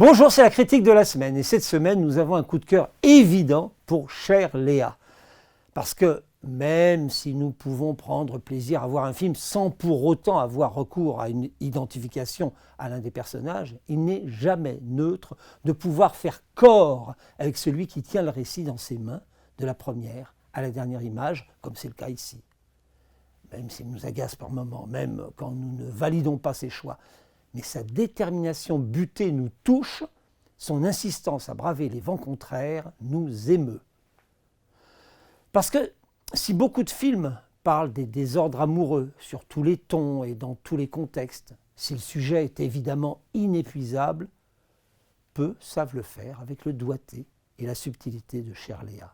Bonjour, c'est la critique de la semaine et cette semaine nous avons un coup de cœur évident pour Chère Léa. Parce que même si nous pouvons prendre plaisir à voir un film sans pour autant avoir recours à une identification à l'un des personnages, il n'est jamais neutre de pouvoir faire corps avec celui qui tient le récit dans ses mains, de la première à la dernière image, comme c'est le cas ici. Même s'il nous agace par moments, même quand nous ne validons pas ses choix, mais sa détermination butée nous touche, son insistance à braver les vents contraires nous émeut. Parce que si beaucoup de films parlent des désordres amoureux sur tous les tons et dans tous les contextes, si le sujet est évidemment inépuisable, peu savent le faire avec le doigté et la subtilité de Chère Léa,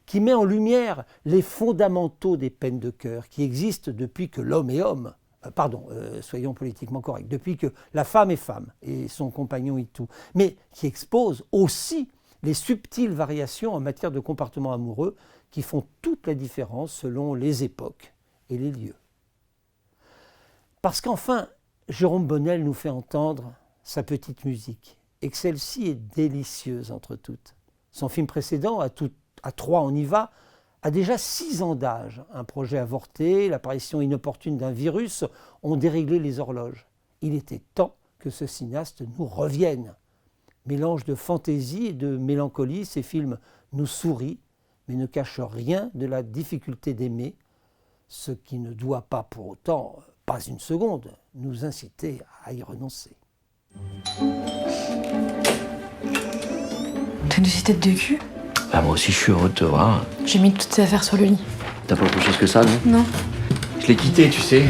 qui met en lumière les fondamentaux des peines de cœur qui existent depuis que l'homme est homme. Soyons politiquement corrects, depuis que la femme est femme et son compagnon est tout, mais qui expose aussi les subtiles variations en matière de comportement amoureux qui font toute la différence selon les époques et les lieux. Parce qu'enfin, Jérôme Bonnel nous fait entendre sa petite musique et que celle-ci est délicieuse entre toutes. Son film précédent, à 3 on y va, a déjà 6 ans d'âge. Un projet avorté, l'apparition inopportune d'un virus ont déréglé les horloges. Il était temps que ce cinéaste nous revienne. Mélange de fantaisie et de mélancolie, ces films nous sourient, mais ne cachent rien de la difficulté d'aimer, ce qui ne doit pas pour autant, pas une seconde, nous inciter à y renoncer. T'as une tête de cul? Bah moi aussi je suis heureux de te voir. J'ai mis toutes tes affaires sur le lit. T'as pas autre chose que ça, non? Non. Je l'ai quitté, tu sais.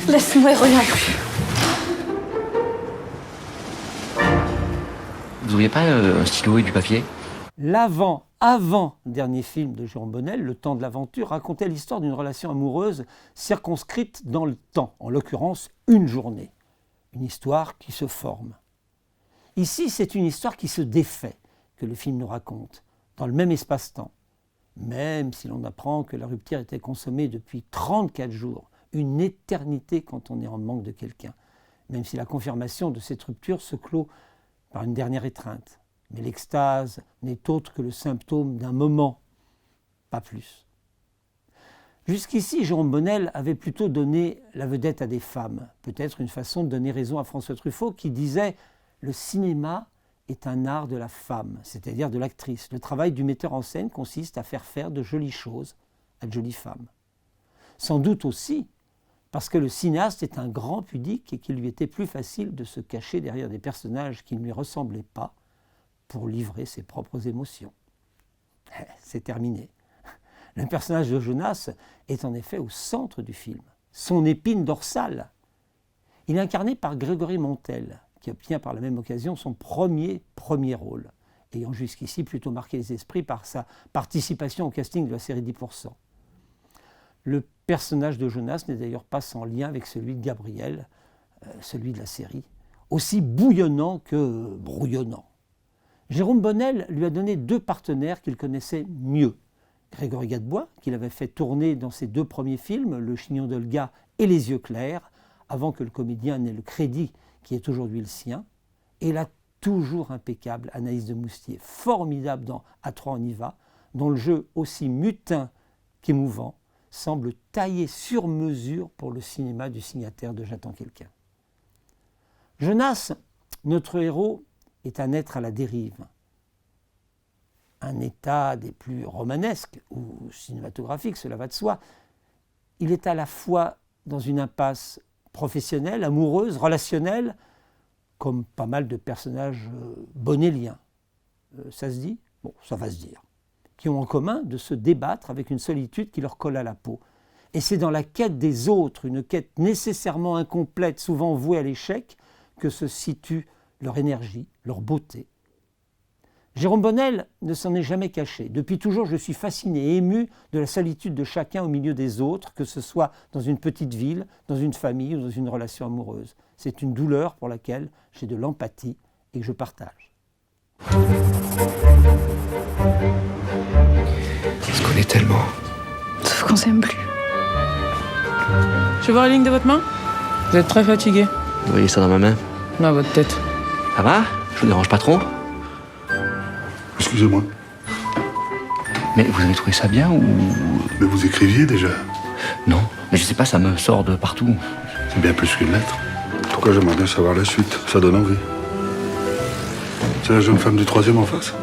Laisse-moi y reviens plus. Vous auriez pas un stylo et du papier? L'avant-dernier film de Jérôme Bonnel, Le temps de l'aventure, racontait l'histoire d'une relation amoureuse circonscrite dans le temps, en l'occurrence une journée. Une histoire qui se forme. Ici, c'est une histoire qui se défait, que le film nous raconte, dans le même espace-temps. Même si l'on apprend que la rupture était consommée depuis 34 jours, une éternité quand on est en manque de quelqu'un. Même si la confirmation de cette rupture se clôt par une dernière étreinte. Mais l'extase n'est autre que le symptôme d'un moment, pas plus. Jusqu'ici, Jérôme Bonnel avait plutôt donné la vedette à des femmes. Peut-être une façon de donner raison à François Truffaut qui disait « Le cinéma est un art de la femme, c'est-à-dire de l'actrice. Le travail du metteur en scène consiste à faire de jolies choses à de jolies femmes. » Sans doute aussi parce que le cinéaste est un grand pudique et qu'il lui était plus facile de se cacher derrière des personnages qui ne lui ressemblaient pas pour livrer ses propres émotions. C'est terminé. Le personnage de Jonas est en effet au centre du film, son épine dorsale. Il est incarné par Grégory Montel, qui obtient par la même occasion son premier rôle, ayant jusqu'ici plutôt marqué les esprits par sa participation au casting de la série 10%. Le personnage de Jonas n'est d'ailleurs pas sans lien avec celui de Gabriel, celui de la série, aussi bouillonnant que brouillonnant. Jérôme Bonnel lui a donné 2 partenaires qu'il connaissait mieux. Grégory Gadebois, qu'il avait fait tourner dans ses 2 premiers films, Le Chignon d'Olga et Les Yeux clairs, avant que le comédien n'ait le crédit qui est aujourd'hui le sien, et la toujours impeccable Anaïs de Moustier, formidable dans À 3 on y va, dont le jeu aussi mutin qu'émouvant semble taillé sur mesure pour le cinéma du signataire de J'attends quelqu'un. Jonas, notre héros, est un être à la dérive. Un état des plus romanesques ou cinématographiques, cela va de soi. Il est à la fois dans une impasse professionnelle, amoureuse, relationnelle, comme pas mal de personnages bonneliens. Ça se dit? Bon, ça va se dire. Qui ont en commun de se débattre avec une solitude qui leur colle à la peau. Et c'est dans la quête des autres, une quête nécessairement incomplète, souvent vouée à l'échec, que se situe leur énergie, leur beauté. Jérôme Bonnel ne s'en est jamais caché. Depuis toujours, je suis fasciné et ému de la solitude de chacun au milieu des autres, que ce soit dans une petite ville, dans une famille ou dans une relation amoureuse. C'est une douleur pour laquelle j'ai de l'empathie et que je partage. On se connaît tellement. Sauf qu'on s'aime plus. Je vais voir la ligne de votre main. Vous êtes très fatigué. Vous voyez ça dans ma main? Non, votre tête. Ça va? Je vous dérange pas trop? Excusez-moi, Mais vous avez trouvé ça bien ou... mais vous écriviez déjà. Non, mais je sais pas, ça me sort de partout. C'est bien plus qu'une lettre. En tout cas, j'aimerais bien savoir la suite. Ça donne envie. C'est la jeune femme du 3e en face.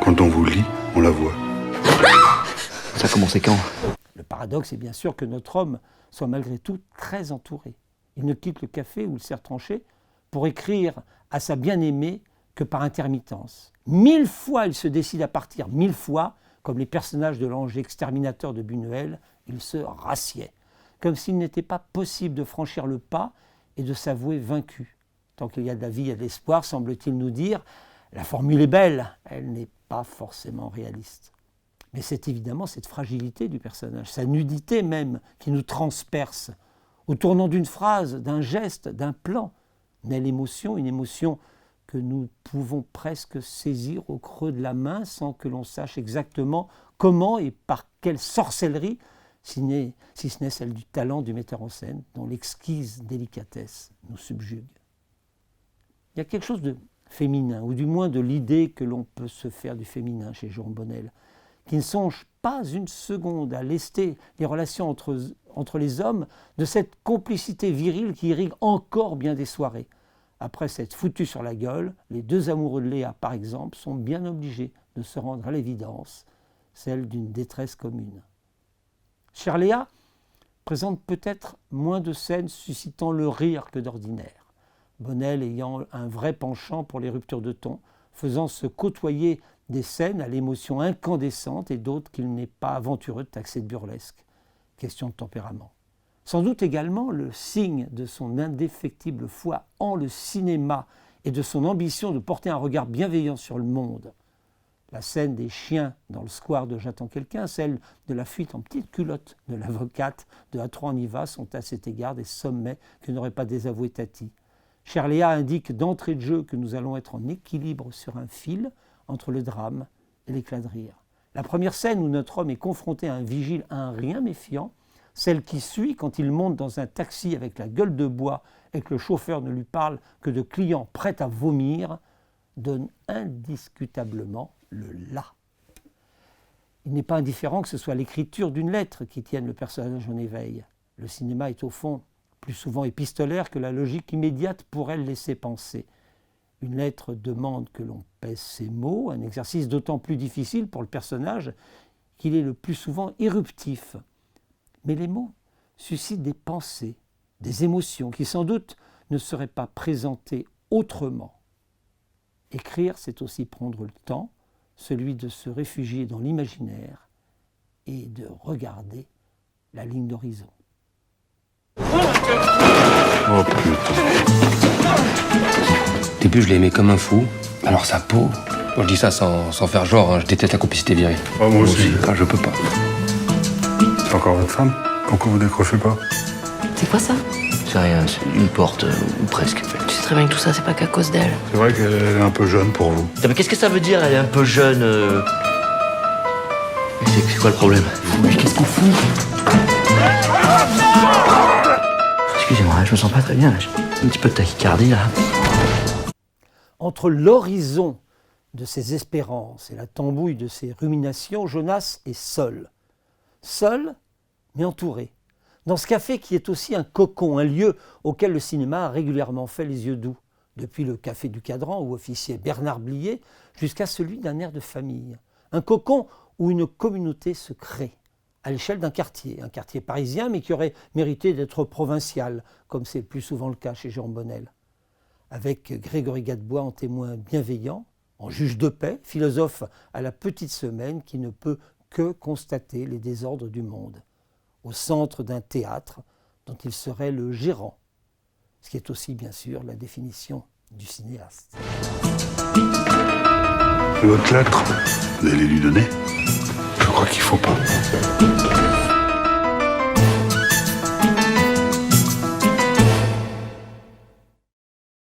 Quand on vous lit, on la voit. Ça a commencé quand? Le paradoxe est bien sûr que notre homme soit malgré tout très entouré. Il ne quitte le café où il s'est retranché pour écrire à sa bien-aimée que par intermittence. 1000 fois il se décide à partir, 1000 fois, comme les personnages de l'ange exterminateur de Buñuel, il se rassied, comme s'il n'était pas possible de franchir le pas et de s'avouer vaincu. Tant qu'il y a de la vie, il y a de l'espoir, semble-t-il nous dire. La formule est belle, elle n'est pas forcément réaliste. Mais c'est évidemment cette fragilité du personnage, sa nudité même, qui nous transperce. Au tournant d'une phrase, d'un geste, d'un plan, naît l'émotion, une émotion que nous pouvons presque saisir au creux de la main sans que l'on sache exactement comment et par quelle sorcellerie, si ce n'est celle du talent du metteur en scène, dont l'exquise délicatesse nous subjugue. Il y a quelque chose de féminin, ou du moins de l'idée que l'on peut se faire du féminin chez Jérôme Bonnel, qui ne songe pas une seconde à lester les relations entre les hommes de cette complicité virile qui irrigue encore bien des soirées. Après s'être foutu sur la gueule, les deux amoureux de Léa, par exemple, sont bien obligés de se rendre à l'évidence, celle d'une détresse commune. Chère Léa présente peut-être moins de scènes suscitant le rire que d'ordinaire, Bonnel ayant un vrai penchant pour les ruptures de ton, faisant se côtoyer des scènes à l'émotion incandescente et d'autres qu'il n'est pas aventureux de taxer de burlesque. Question de tempérament. Sans doute également le signe de son indéfectible foi en le cinéma et de son ambition de porter un regard bienveillant sur le monde. La scène des chiens dans le square de J'attends quelqu'un, celle de la fuite en petite culotte de l'avocate de A3 on y va sont à cet égard des sommets que n'aurait pas désavoué Tati. Chère Léa indique d'entrée de jeu que nous allons être en équilibre sur un fil entre le drame et l'éclat de rire. La première scène où notre homme est confronté à un vigile à un rien méfiant, celle qui suit quand il monte dans un taxi avec la gueule de bois et que le chauffeur ne lui parle que de clients prêts à vomir, donne indiscutablement le là. Il n'est pas indifférent que ce soit l'écriture d'une lettre qui tienne le personnage en éveil. Le cinéma est au fond plus souvent épistolaire que la logique immédiate pourrait le laisser penser. Une lettre demande que l'on pèse ses mots, un exercice d'autant plus difficile pour le personnage qu'il est le plus souvent éruptif. Mais les mots suscitent des pensées, des émotions qui sans doute ne seraient pas présentées autrement. Écrire, c'est aussi prendre le temps, celui de se réfugier dans l'imaginaire et de regarder la ligne d'horizon. Oh putain. Au début, je l'aimais comme un fou. Alors sa peau... Bon, je dis ça sans faire genre, hein, je déteste la complicité virée. Oh, moi aussi. Ah, je peux pas. C'est encore votre femme? Pourquoi vous décrochez pas? C'est quoi ça? C'est rien, c'est une porte, ou presque. Tu sais très bien que tout ça, c'est pas qu'à cause d'elle. C'est vrai qu'elle est un peu jeune pour vous. Putain, mais qu'est-ce que ça veut dire, elle est un peu jeune Mais c'est quoi le problème? Mais qu'est-ce qu'on fout? Excusez-moi, je me sens pas très bien, là. J'ai un petit peu de tachycardie, là. Entre l'horizon de ses espérances et la tambouille de ses ruminations, Jonas est seul. Seul, mais entouré. Dans ce café qui est aussi un cocon, un lieu auquel le cinéma a régulièrement fait les yeux doux, depuis le café du Cadran où officiait Bernard Blier, jusqu'à celui d'un air de famille. Un cocon où une communauté se crée, à l'échelle d'un quartier, un quartier parisien, mais qui aurait mérité d'être provincial, comme c'est plus souvent le cas chez Jérôme Bonnel. Avec Grégory Gadebois en témoin bienveillant, en juge de paix, philosophe à la petite semaine qui ne peut que constater les désordres du monde, au centre d'un théâtre dont il serait le gérant, ce qui est aussi bien sûr la définition du cinéaste. Et votre lettre, vous allez lui donner? Je crois qu'il faut pas.